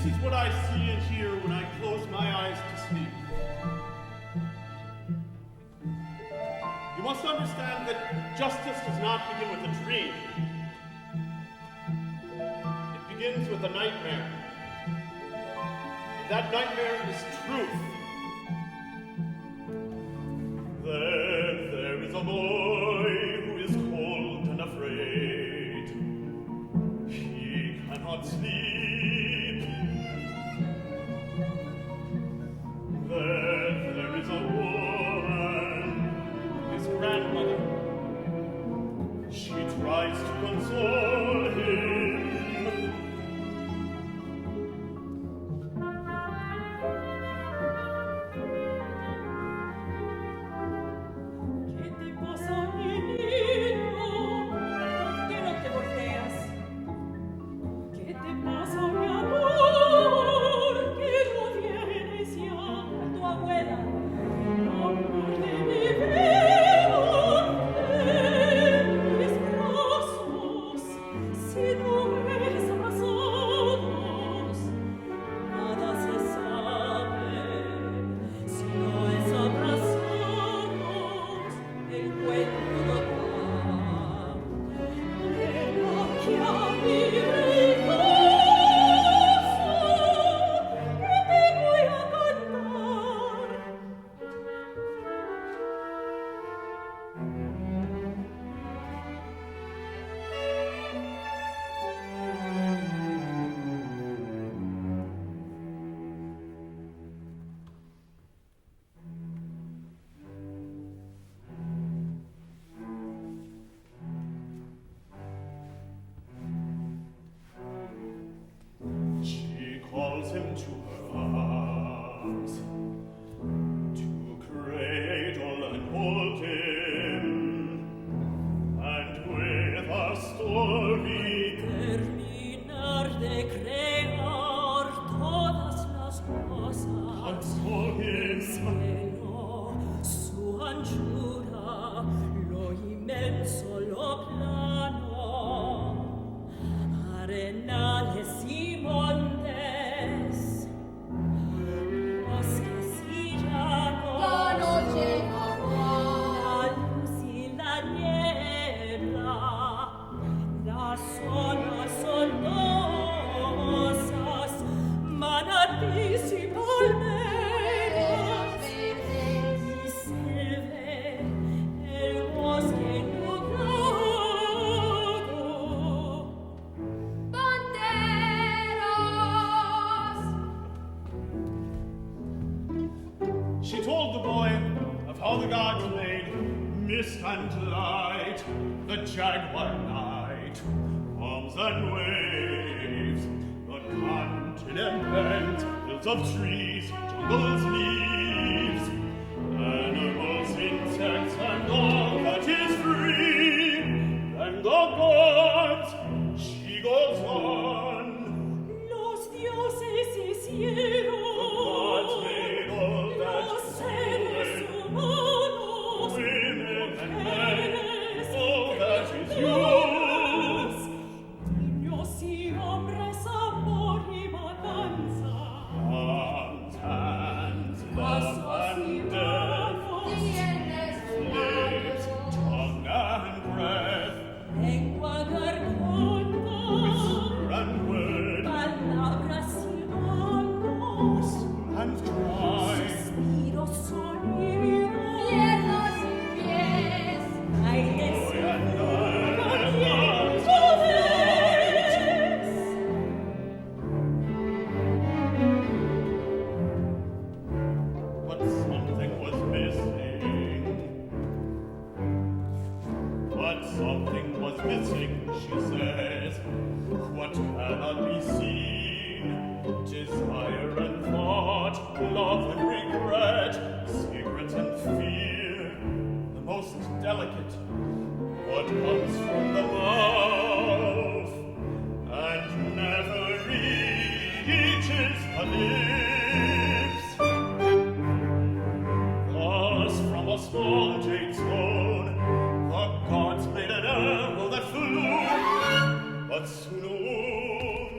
This is what I see and hear when I close my eyes to sleep. You must understand that justice does not begin with a dream. It begins with a nightmare. And that nightmare is truth. There is a boy who is cold and afraid. He cannot sleep. There is a woman, his grandmother. She tries to console him. Of trees, jungles, leaves, animals, insects, and all that is free. And the gods, she goes on. Los dioses hicieron, The gods made all that los seres humanos, women and men, all that is yours. Niños y hombres, amor y matanza. Hands, love and death, lips, tongue and breath, Lengua, garganta, whisper and word, palabras y manos, whisper and cry, suspiro, sonido, piernas y pies, aires joy and night, but something was missing. But something was missing, she says. What cannot be seen? Desire and thought, love and regret, secret and fear, the most delicate. What comes from the mouth and never reaches the lips. Thus from a small jade stone, the gods made an arrow that flew, but soon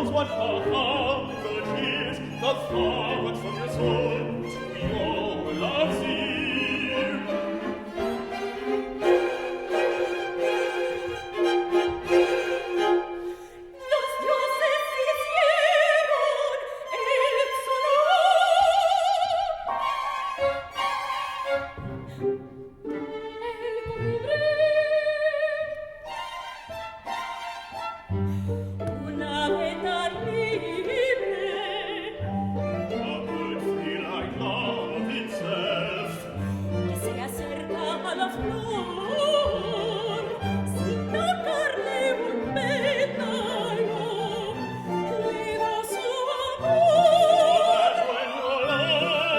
knows what hunger is, the forward from your soul to your love's ear. Los dioses hicieron el una ave tan libre, A bird free like love itself, que se acerca a la flor sin tocarle un pétalo, le da su amor.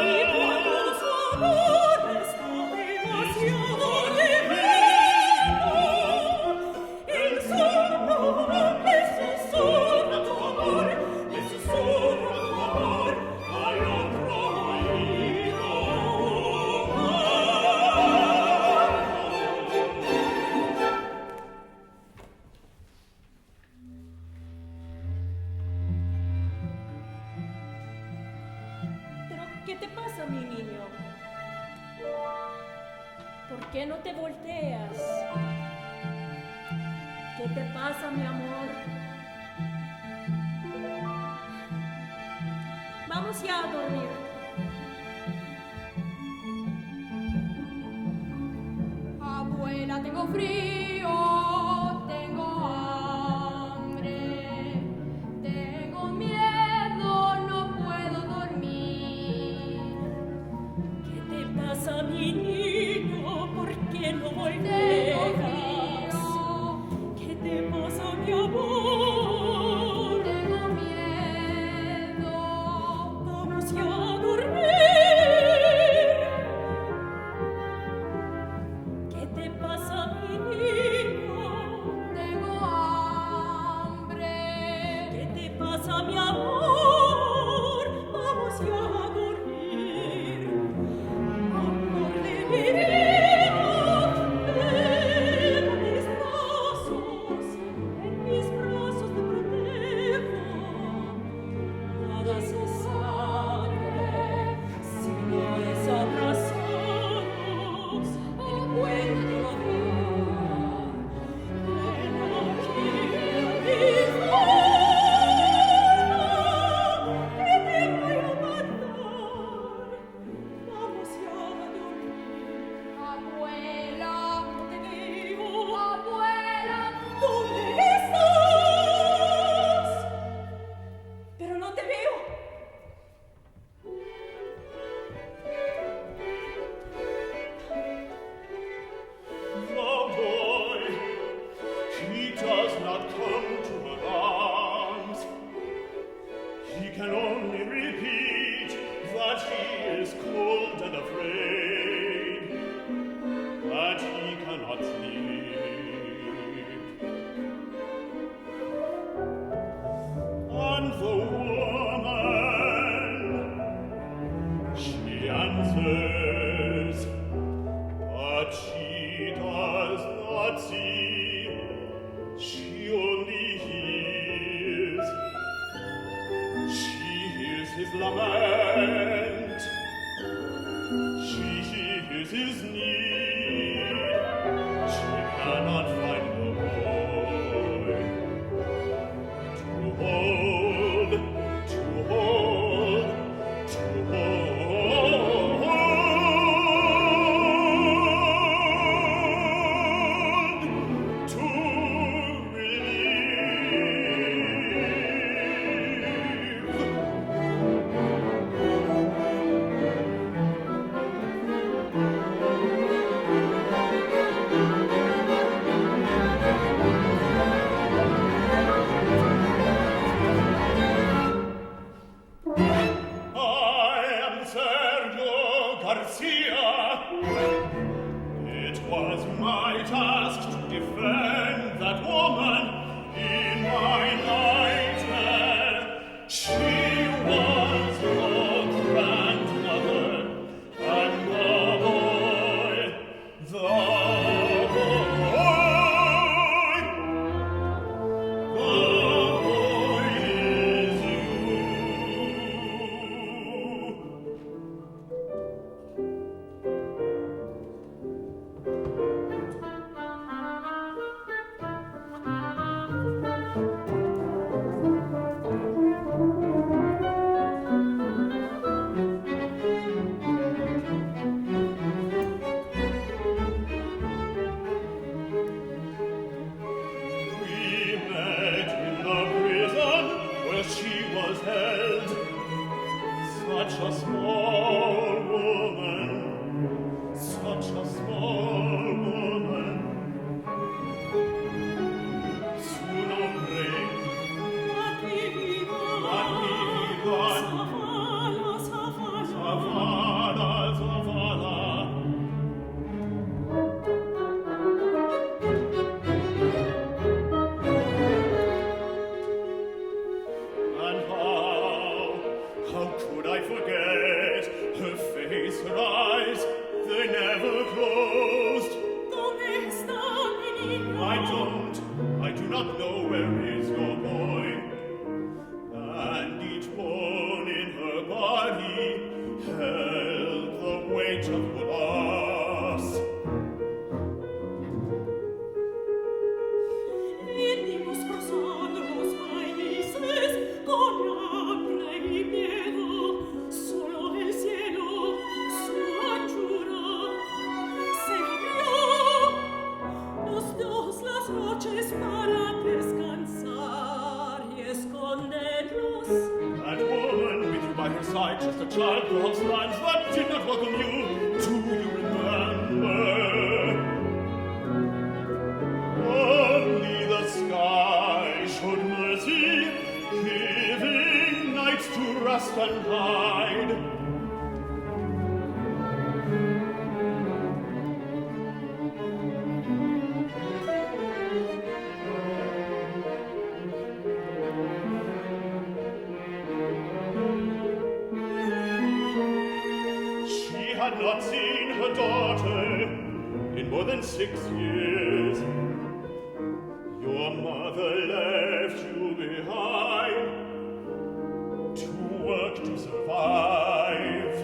Y cuando su amor está demasiado lejano, él solo le susurra tu amor, le susurra tu amor al otro oído. Pero, ¿qué te pasa, mi niño? ¿Por qué no te volteas? ¿Qué te pasa, mi amor? Vamos ya a dormir. Abuela, tengo frío, tengo hambre, tengo miedo, no puedo dormir. ¿Qué te pasa, mi niño? ¿Por qué no volteas? ¿Qué te pasa, mi amor? Tengo miedo. Vamos ya a dormir. ¿Qué te pasa, mi niño? Tengo hambre. ¿Qué te pasa, mi amor? Vamos ya a dormir. Amor de mi vida, ven a mis brazos, en mis brazos te protejo. Nada se sabe si no es abrazarnos, encuentro a Dios. Ven aquí a mi forma, que te voy a mandar. Vamos ya a dormir. Abuela, no te veo. Abuela, ¿dónde estás? Pero no te veo. the boy, he does not come to her arms. He can only repeat that he is cold and afraid, that he cannot sleep. And the woman, she answers, but she does not see, she only hears. She hears his lament, she hears his need, she cannot find the boy to hold, to hold, to hold, to I am Sergio García. It was my task to defend that woman in my nightmare. She was your grandmother, and the boy, the boy such a small woman, such a small woman. Su nombre, Natividad, Zavala-Zavala. And how could I forget her face, her eyes, they never closed. I do not know where is your boy. And each bone in her body held the weight of loss. Venimos cruzando los países con hambre y miedo. Solo el cielo, su anchura, se abrió. Los dos las noches para descansar y escondernos. That woman with you by her side, just a child, perhaps lands that did not welcome you. Do you remember? Only the sky showed mercy, giving nights to rest and hide. She had not seen her daughter in more than 6 years. Your mother left you behind to work to survive.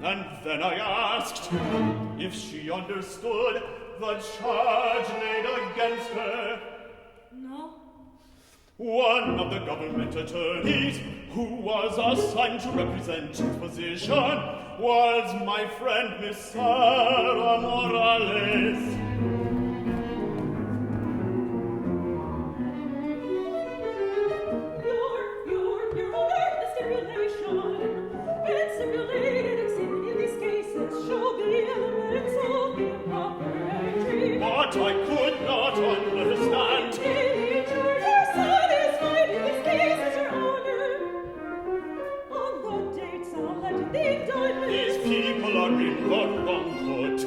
And then I asked if she understood the charge laid against her. No. One of the government attorneys who was assigned to represent his position was my friend Miss Sara Morales. Your Honor, the stipulation and stipulated exhibit in these cases show the elements of the improper entry. But I could not understand. You're satisfied in these cases, Your Honor. On the dates alleged the indictment. These people are in the wrong court.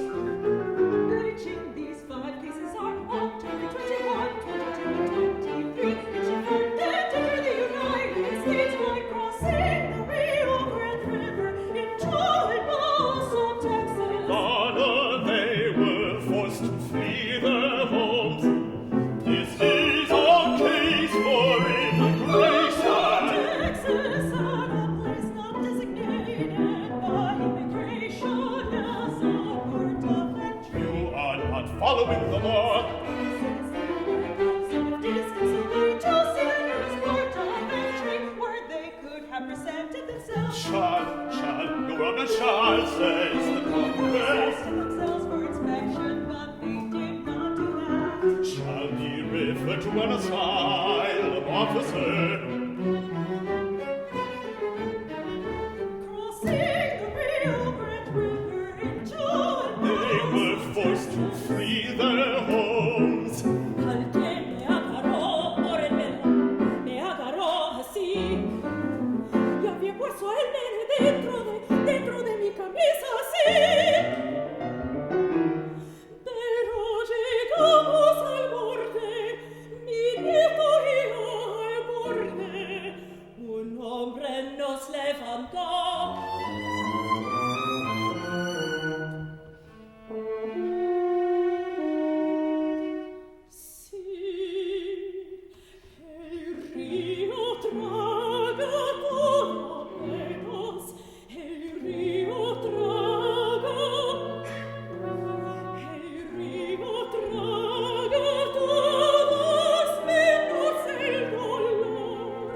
Breaching these 5 cases are 1, 2, 21, 22, and 23. Reaching from dead to the United States by crossing the Rio Grande River into El Paso, Texas. Honor, they were forced to flee their homes. This is a case for immigration. Texas, at a place not designated by immigration as a port of entry. You are not following the law. Since the Americans in the distance away to Senator's port of entry, where they could have presented themselves. Shall, Your Honor, shall, says the Congress. Tested themselves for inspection, but they did not do that. Shall be referred to an asylum officer. Crossing the Rio Grande River into El They Paso. were forced to flee their homes. Al que me agarró por el pelo, me agarró así. Y había puesto el nene dentro de mi camisa así. Pero llegamos al borde, mi nieto y yo al borde. Un hombre nos levantó. Sí, el río traga torpedos, el río traga todos menos el dolor.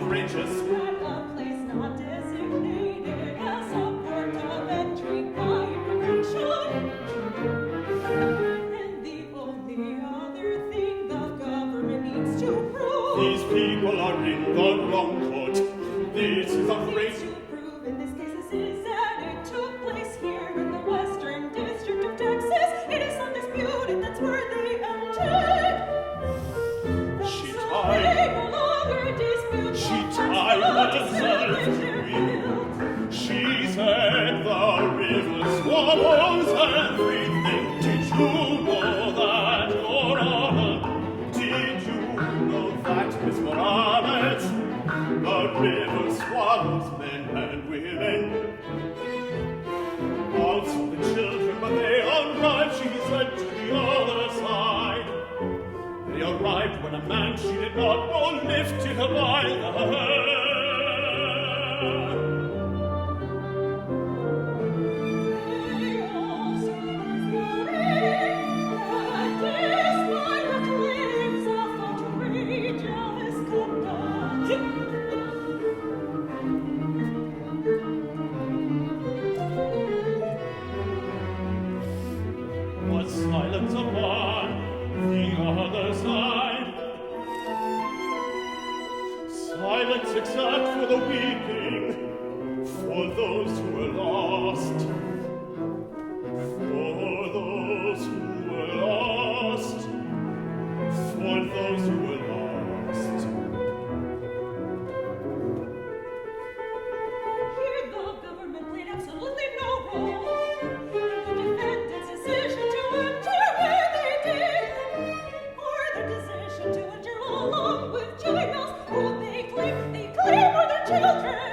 outrageous. At a place not designated as a port of entry by immigration. And the only other thing the government needs to prove. These people are in the wrong court. This is outrageous. To prove in this case is that it took place here in the Western District of Texas. It is undisputed that's where they entered. She So tied- they no longer dispute She what tied Texas herself is to built. She said the river swallows everything. Did you know that, Your Honor? Did you know that, Miss Morales? The river swallows men and women. Also the children, but they arrived, she said, to the other side. They arrived when a man she did not know lifted her by the hair. They also that despite the claims of outrageous conduct, Was silence upon the other side. Silence except for the weeping, for those who were lost. For those who were lost. For those who were lost. here the government played absolutely no role in the defendant's decision to enter where they did, or their decision to enter along with juveniles who they claim were their children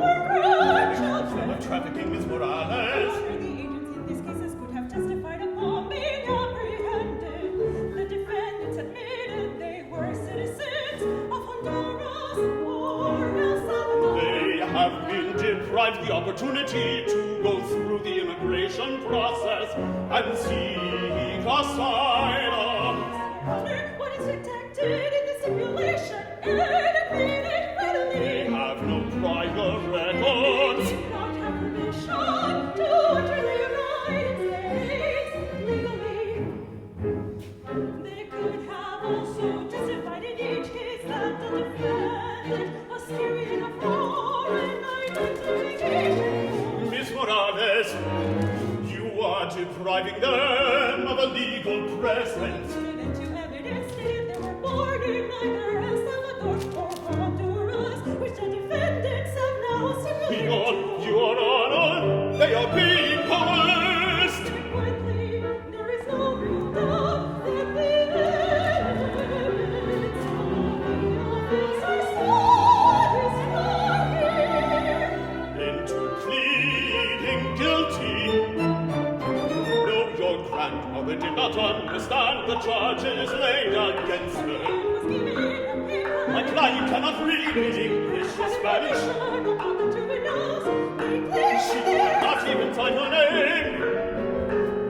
or grandchildren. Of trafficking, Miss Morales. However, the agents in these cases could have testified upon being apprehended. The defendants admitted they were citizens of Honduras or El Salvador. They have been deprived the opportunity to go through the immigration process and seek asylum. What is detected in the simulation and admitted readily. They have no prior records. Did not have permission to enter the United States legally. They could have also testified in each case that the defendant was carrying a foreign identification. Miss Morales, you are depriving them of a legal presence. Into evidence stated they were born in either El Salvador or Honduras, which the defendants have now simulated. Your Honor, they are being coerced. Consequently, there is no real doubt that the evidence of the offense are satisfying. Into pleading guilty. No, your grandmother did not understand the charges laid against her. Was given a paper. My client cannot read English or Spanish. About the juveniles, they claim She did not even sign her name.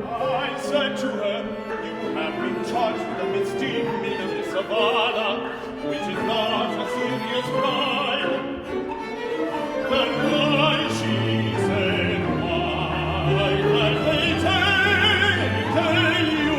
I said to her, you have been charged with a misdemeanor, Miss Zavala, which is not a serious crime. Then why, she said, why had they taken you?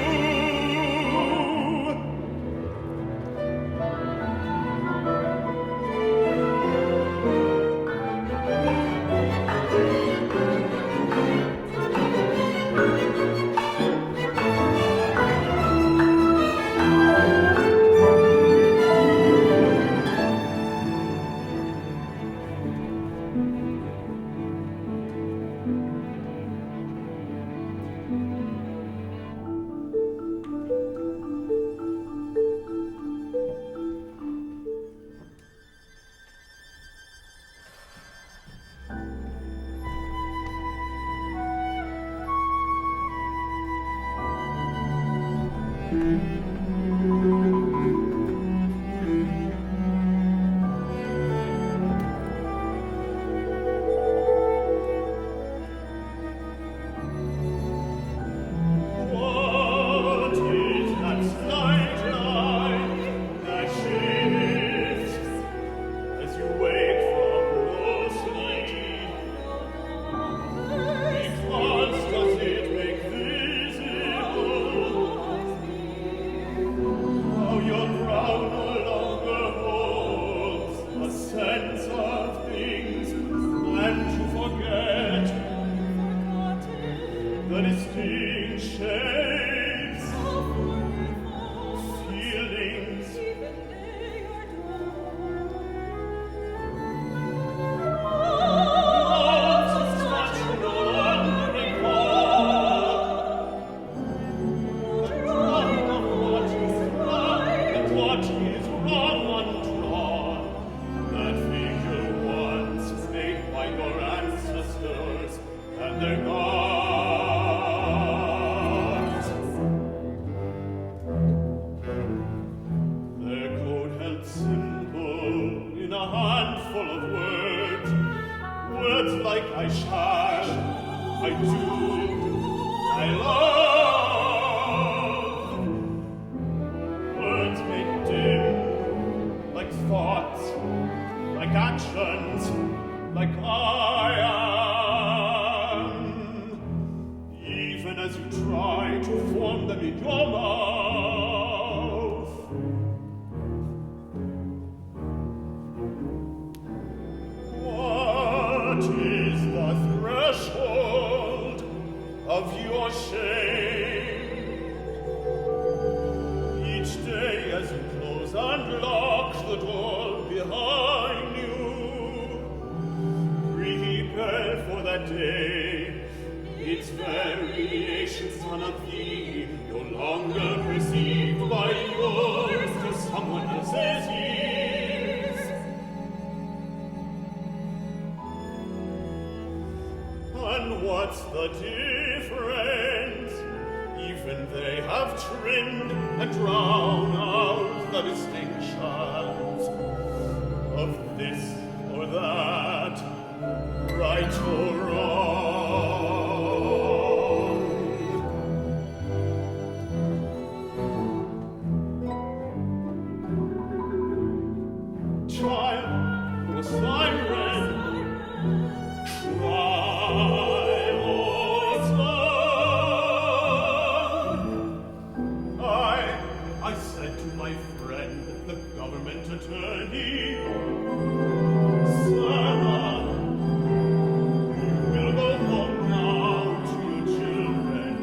what is wrong undrawn. That figure once made by your ancestors and their gods. Their code held simple in a handful of words. Words like I shall, I do, I love. Words made dim, like thoughts, like actions, like I am. Even as you try to form them in your mouth. What is the threshold of your shame? Each day as you close and lock the door behind you, prepare for that day, its variations on a theme no longer perceived by yours to someone else's ears. And what's the difference? Even they have trimmed and drowned out the distinctions of this or that, right or wrong. Child, the siren, cry or slow. I said to my friend, the government attorney, Sara, you will go home now to your children.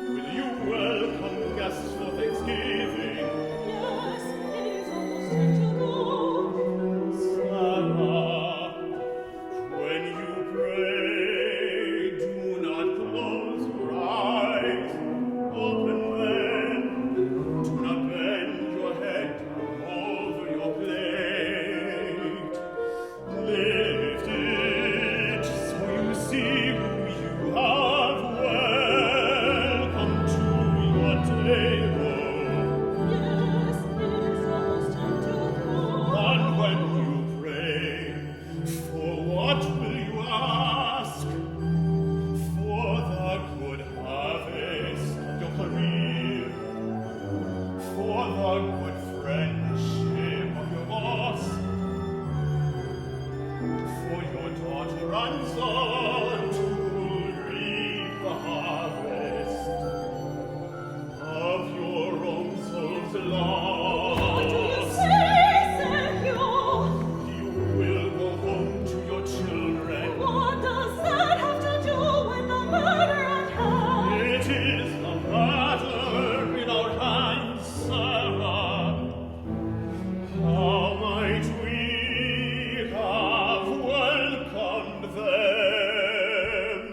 Will you welcome guests for Thanksgiving? Yes, it is almost time to go. Sara, when you pray, do not close your eyes. Open them. Do not bend your head over your plate. Lift it so you see who you have welcomed to your table. Yes, it is almost time to go. And when you pray, for what will you ask? For the good harvest of your career, for the good friendship of your boss, for your daughter and son to reap the harvest of your own soul's What do you loss. say, Sergio? You will go home to your children. What does that have to do with the murder at hand? It is the matter in our hands, Sara. How might we have welcomed them?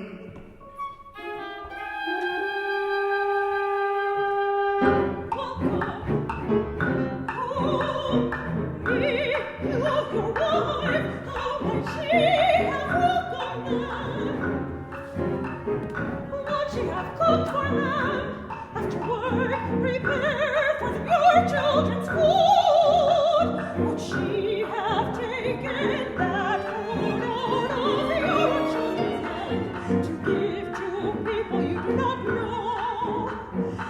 Prepare for your children's food. Would she have taken that food out of your children's hand to give to people you do not know?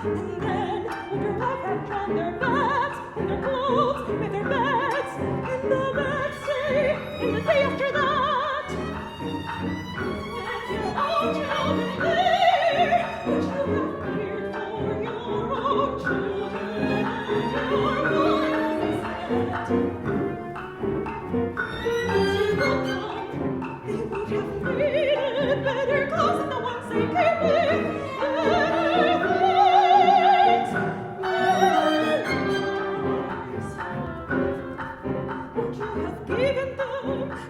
And then would your wife have drawn their bags and their clothes with their beds in the next day, in the day after that? When your own children there, would you have feared for your own children and your wife as they slept? As you look up, they would have needed better clothes than the ones they came with.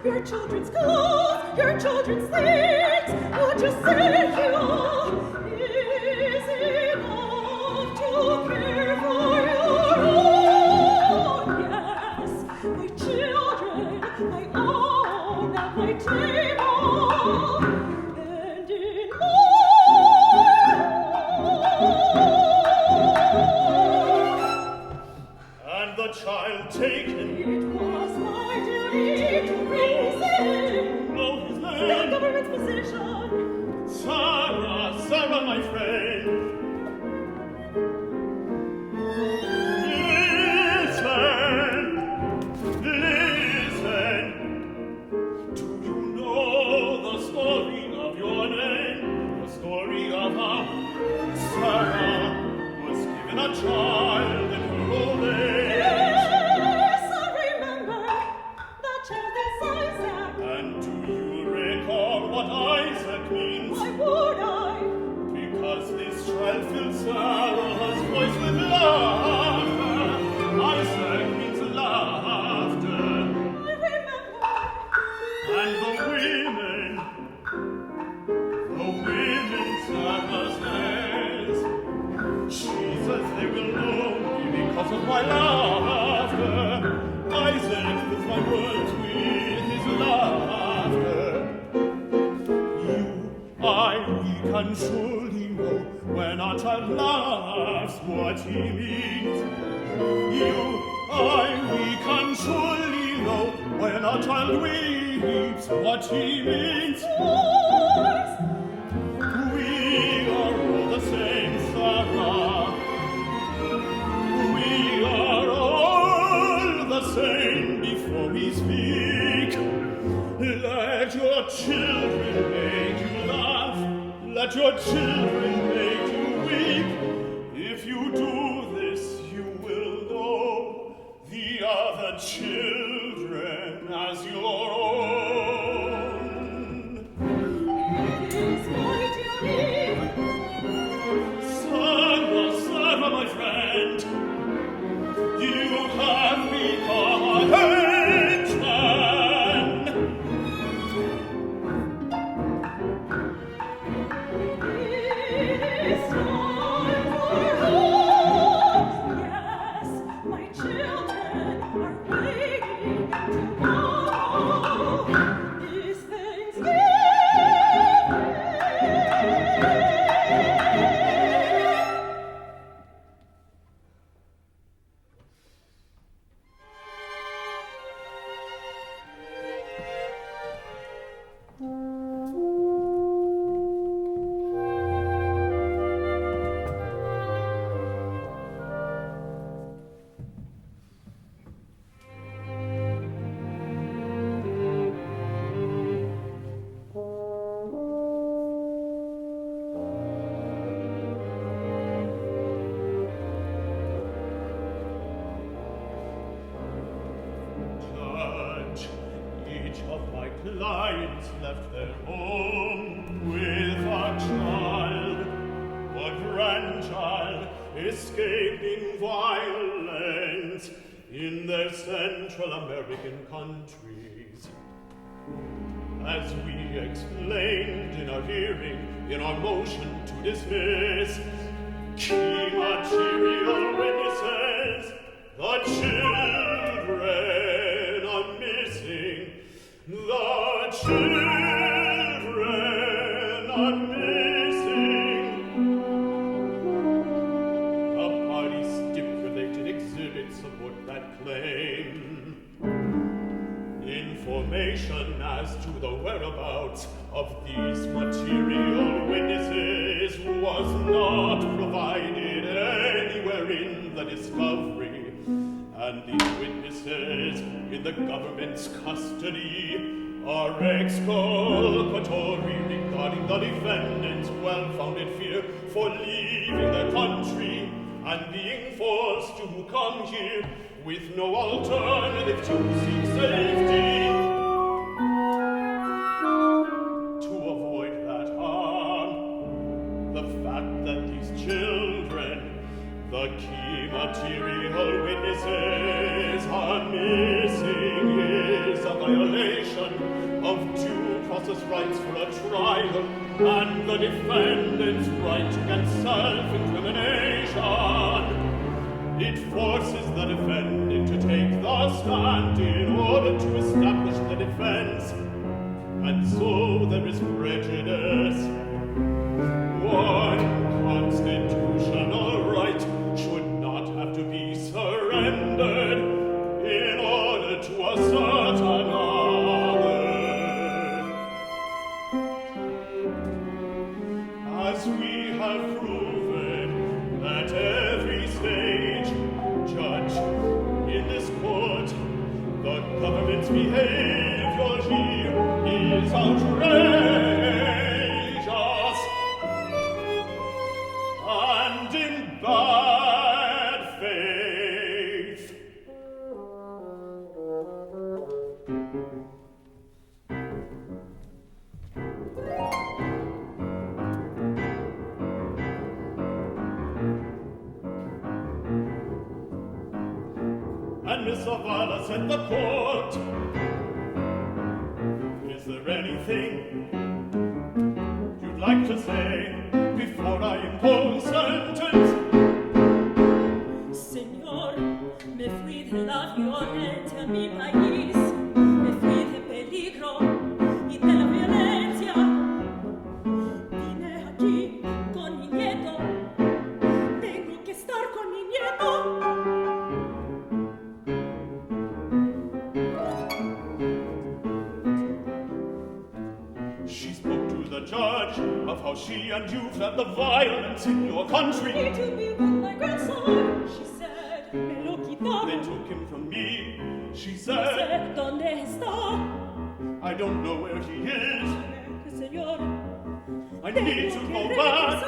Your children's clothes, your children's things, would you say you is enough to care for your the child taken. It was my duty to represent Know his the name. government's position. Sara, Sara, my friend. Listen. Do you know the story of your name? The story of how Sara was given a child in her old age. Yes, I remember. That child is Isaac. And do you recall what Isaac means? Why would I? Because this child fills Sarah's voice with laughter. Isaac means laughter. I remember. And the women Sarah says, she says they will know me because of my laughter. Isaac fills my words with his laughter. We can surely know when our child laughs what he means. We can surely know when our child weeps what he means. We are all the same, Sarah. We are all the same before we speak. Let your children make you laugh. Let your children make you weep. If you do this, you will know the other children as your own. It is my duty. Sara, Sara, my friend, you have become a henchman. It is time for home. Yes, my children are waiting tomorrow. Is Thanksgiving. Judge, each of my clients left their home with a child, a grandchild, escaping violence in their Central American countries. As we explained in our hearing, in our motion to dismiss, key material witnesses, the children are missing. The children are missing. The parties stipulated exhibits support that claim. Information as to the whereabouts of these material witnesses was not provided anywhere in the discovery, and these witnesses in the government's custody are exculpatory regarding the defendant's well-founded fear for leaving their country and being forced to come here with no alternative to seek safety. To avoid that harm, the fact that these children, the key material witnesses, are missing is a violation of due process rights for a trial and the defendant's right against self-incrimination. It forces the defendant to take the stand in order to establish the defense, and so there is prejudice. One constitutional right should not have to be surrendered his behavior here is outrageous and in bad faith. And Miss Zavala said the court, is there anything you'd like to say before I impose sentence? Señor, me fui de la violencia a mi país, me fui de peligro y de la violencia. Vine aquí con mi nieto, tengo que estar con mi nieto. She spoke to the judge of how she and you fled the violence in your country. Need to be with my grandson, she said, me lo They quitaron. took him from me, she No said. sé dónde está, I don't know where he is. señor. I need to go back.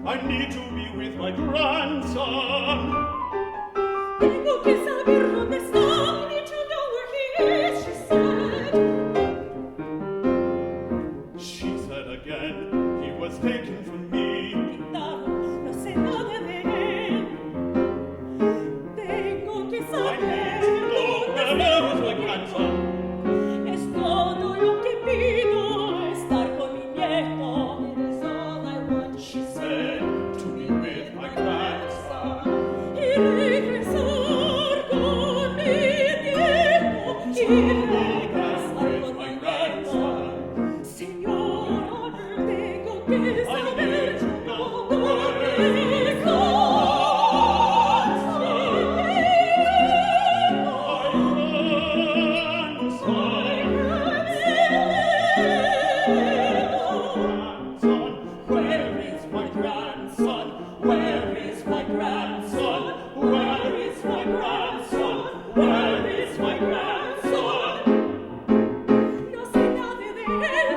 I need to be with my grandson. Tengo que saber dónde está. Need to know where he is, she said. She said again, he was taken from me. Quitaron, no sé nada de él. Tengo que I saber need to know dónde where is my está. grandson. Es todo lo que pido, estar con mi nieto. It is all I want, she Said to be with my grandson. Y regresar con mi nieto. Y regresar con mi nieto. Señor, tengo que saber dónde está. Where is my grandson? Where is my grandson? Where is my grandson? Where is my grandson? No sé nada de él.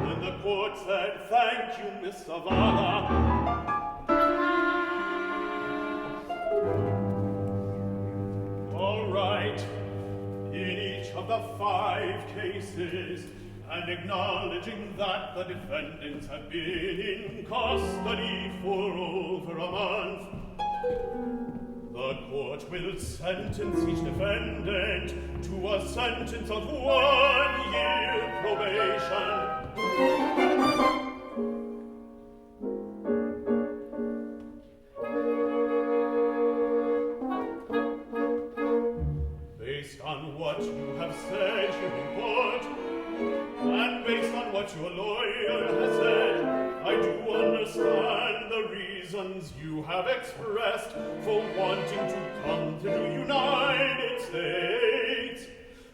And the court said, thank you, Miss Zavala. All right, in each of the 5 cases, and acknowledging that the defendants have been in custody for over a month, the court will sentence each defendant to a sentence of 1 year probation. Based on what you have said here in court, and based on what your lawyer has said, I do understand the reasons you have expressed for wanting to come to the United States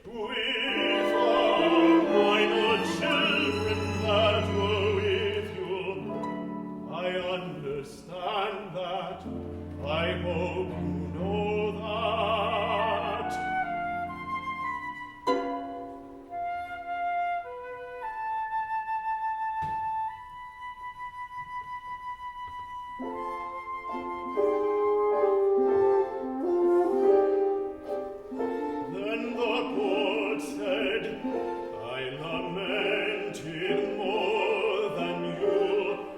with our minor children that were with you. I understand that. I hope you know that. Then the court said, I lamented more than you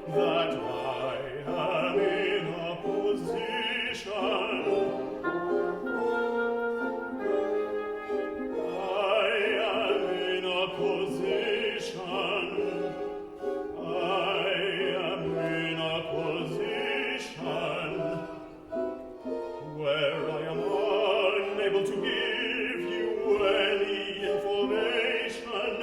that I am in a position. I am in a position. I am in a position where I am unable to give you any information,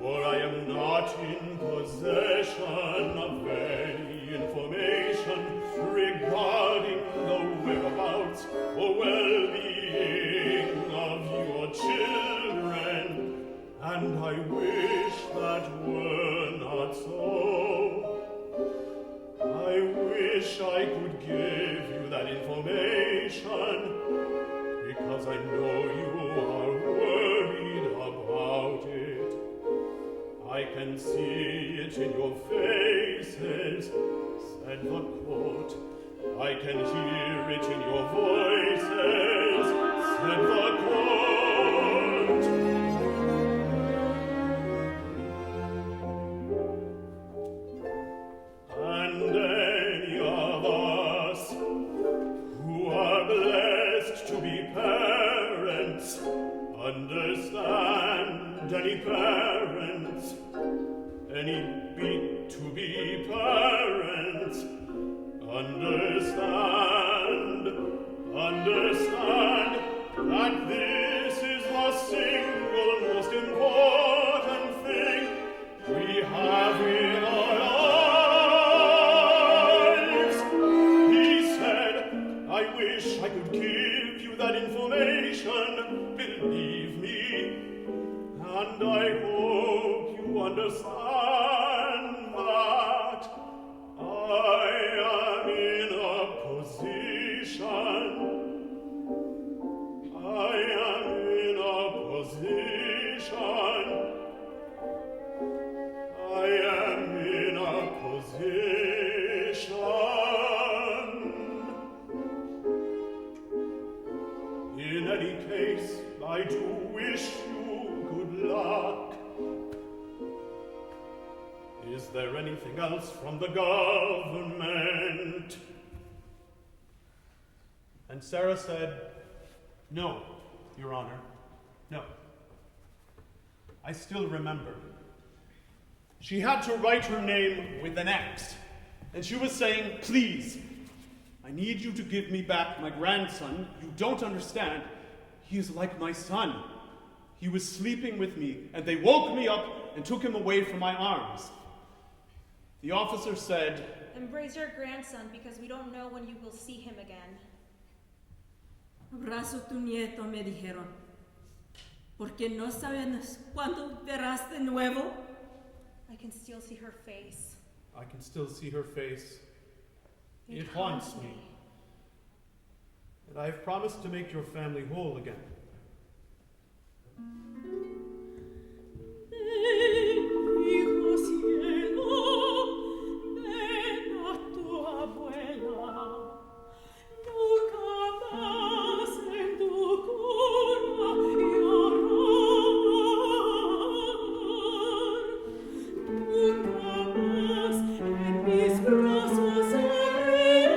or I am not in possession of any information regarding the whereabouts or well-being of your children, and I wish that were not so. I wish wish I could give you that information, because I know you are worried about it. I can see it in your faces, said the court. I can hear it in your voices, said the court. And any of us who are blessed to be parents understand any parents, any to-be parents, understand that this is the single most important thing we have in our lives. He said, I wish I could give you that information, believe me, and I hope you understand that I am in a position. I am in a position. I am in a position. In any case, I do wish you good luck. Is there anything else from the government? And Sara said, no, Your Honor, no. I still remember. She had to write her name with an X, and she was saying, please, I need you to give me back my grandson. You don't understand. He is like my son. He was sleeping with me, and they woke me up and took him away from my arms. The officer said, embrace your grandson, because we don't know when you will see him again. Abrazo tu nieto, me dijeron, porque no sabemos cuándo verás de nuevo. I can still see her face. I can still see her face. It haunts me. And I have promised to make your family whole again. Hijo cielo, ven a tu abuela. Nunca más en tu cuna llorar. Nunca más en mis brazos sonreír.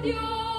Dios.